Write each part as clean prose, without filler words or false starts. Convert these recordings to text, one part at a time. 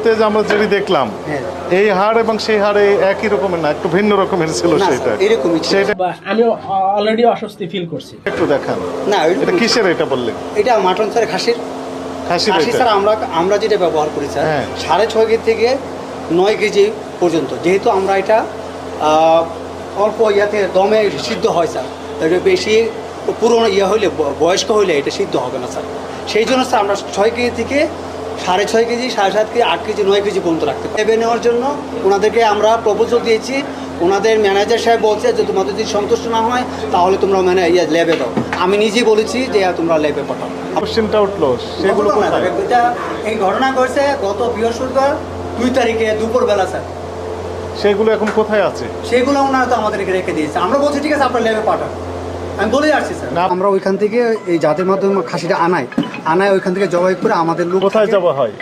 মুহূর্তে যে আমরা যেটি দেখলাম এই হাড় এবং সেই হাড়ে একই রকমের না, একটু ভিন্ন রকমের ছিল সেটা। এরকমই সেটা আমি অলরেডি অস্বস্তি ফিল করছি। একটু দেখান। না, এটা কিসের এটা বললেন? এটা মাটন স্যার, খাসির। খাসির খাসি এটা? স্যার আমরা যেটা ব্যবহার করি স্যার, হ্যাঁ। 6.5 কেজি থেকে 9 কেজি পর্যন্ত, যেহেতু আমরা এটা অল্প ইয়াতে দমে সিদ্ধ হয় স্যার, এটা বেশি পুরনো ইয়ে হইলে, বয়স্ক হইলে এটা সিদ্ধ হবে না স্যার। সেই জন্য স্যার আমরা 6 কেজি থেকে 6.5 কেজি, 7.5 কেজি, 8 কেজি, 9 কেজি পর্যন্ত রাখতে পারি। লেবে নেওয়ার জন্য ওনাদেরকে আমরা প্রপোজাল দিয়েছি। ওনাদের ম্যানেজার সাহেব বলছে যে তোমাদের যদি সন্তুষ্ট না হয় তাহলে তোমরা লেবে দাও। আমি নিজেই বলেছি যে তোমরা লেবে পাঠাও। কোশ্চেনটা উঠলো, সেগুলো কোথায়? এটা এই ঘটনা ঘটছে গত বৃহস্পতিবার 2 তারিখে দুপুরবেলা স্যার। সেগুলো এখন কোথায় আছে? সেগুলো ওনারা তো আমাদেরকে রেখে দিয়েছে। আমরা বলছি ঠিক আছে আপনার লেবে পাঠান, আমি বলে আসছি স্যার। আমরা ওইখান থেকে এই জাতের মাধ্যমে খাসিটা আনায় ওইখান থেকে জবাই করে আমাদের লোক কোথায় জবাই হয়?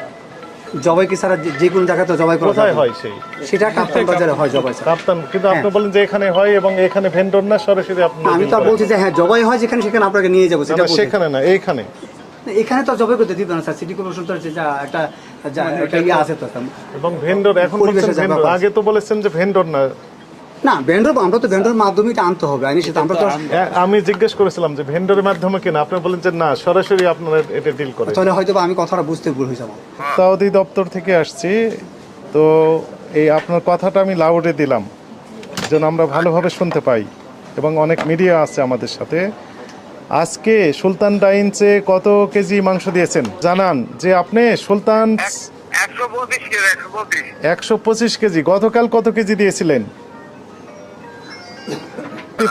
জবাই কি স্যার যে কোনো জায়গাতে জবাই করা কোথায় যাবে? হয় সেটা কাপ্তান বাজারে হয় জবাই স্যার। কাপ্তান, কিন্তু আপনি বলেন যে এখানে হয় এবং এখানে ভেন্ডর না, সরাসরি আপনি আমি তো বলছি যে হ্যাঁ জবাই হয় যেখানে, সেখানে আপনাকে নিয়ে যাবো। সেটা বলছি। সেখানে না, এইখানে। এখানে তো জবাই করতে দিত না স্যার, সিটি কর্পোরেশন তো একটা ইয়ে আছে তো স্যার। এবং ভেন্ডর এখন পরিবেশের বলছেন ভেন্ডর, ব্যাপার আছে। আগে তো বলেছেন যে ভেন্ডর না। না ভেন্ডর, আমরা তো ভেন্ডর মাধ্যমে এটা আনতে হবে, আইনি সেটা আমরা তো। আমি জিজ্ঞেস করেছিলাম যে ভেন্ডরের মাধ্যমে কিনা, আপনি বলেন যে না, সরাসরি আপনারা এটা ডিল করে। তাহলে হয়তো আমি কথাটা বুঝতে ভুল হয়েছে আমার। সৌদি দপ্তর থেকে আসছি তো, এই আপনার কথাটা আমি লাউডে দিলাম যেন আমরা ভালোভাবে শুনতে পাই, এবং অনেক মিডিয়া আছে আমাদের সাথে। আজকে সুলতান ডাইন্সে কত কেজি মাংস দিয়েছেন জানান? যে আপনি সুলতান 125 কেজি। গতকাল কত কেজি দিয়েছিলেন?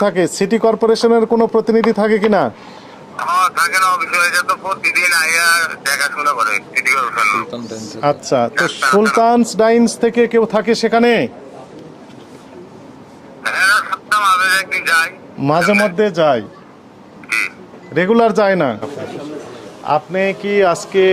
থাকে সিটি কর্পোরেশনের কোনো প্রতিনিধি থাকে কিনা? আচ্ছা, তো সুলতানস ডাইন্স থেকে কেউ থাকে সেখানে? মাঝে মধ্যে যায়, রেগুলার যায় না। আপনি কি আজকে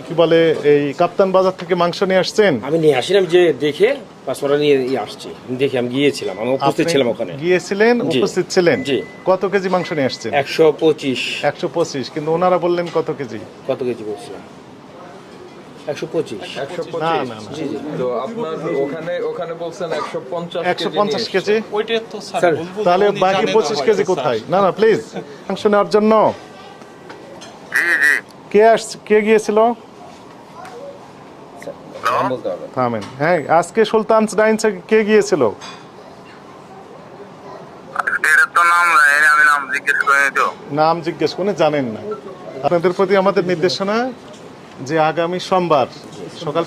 কি বলে এই কাপ্তান বাজার থেকে মাংস নিয়ে আসছেন? আমি নিয়ে আসিলাম, যে দেখে পাসপোর্ট নিয়ে আসছি, দেখে আমি গিয়েছিলাম, আমি উপস্থিত ছিলাম ওখানে। গিয়েছিলেন, উপস্থিত ছিলেন। জি। কত কেজি মাংস নিয়ে আসছেন? 125। কিন্তু ওনারা বললেন কত কেজি? কত কেজি বলছিলাম? 125। না না না, জি জি। তো আপনার ওখানে বলছেন 150 কেজি। ওইটা তো স্যার বলবো, তাহলে উনি বাকি জানেন না 25 কেজি হয়তো, কোথায়? না না, প্লিজ, মাংস নেওয়ার জন্য কে গিয়েছিল? থামেন। হ্যাঁ, আজকে সুলতানস ডাইন্সে কে গিয়েছিল? নাম জিজ্ঞেস করে জানেন না? আপনাদের প্রতি আমাদের নির্দেশনা যে আগামী সোমবার সকাল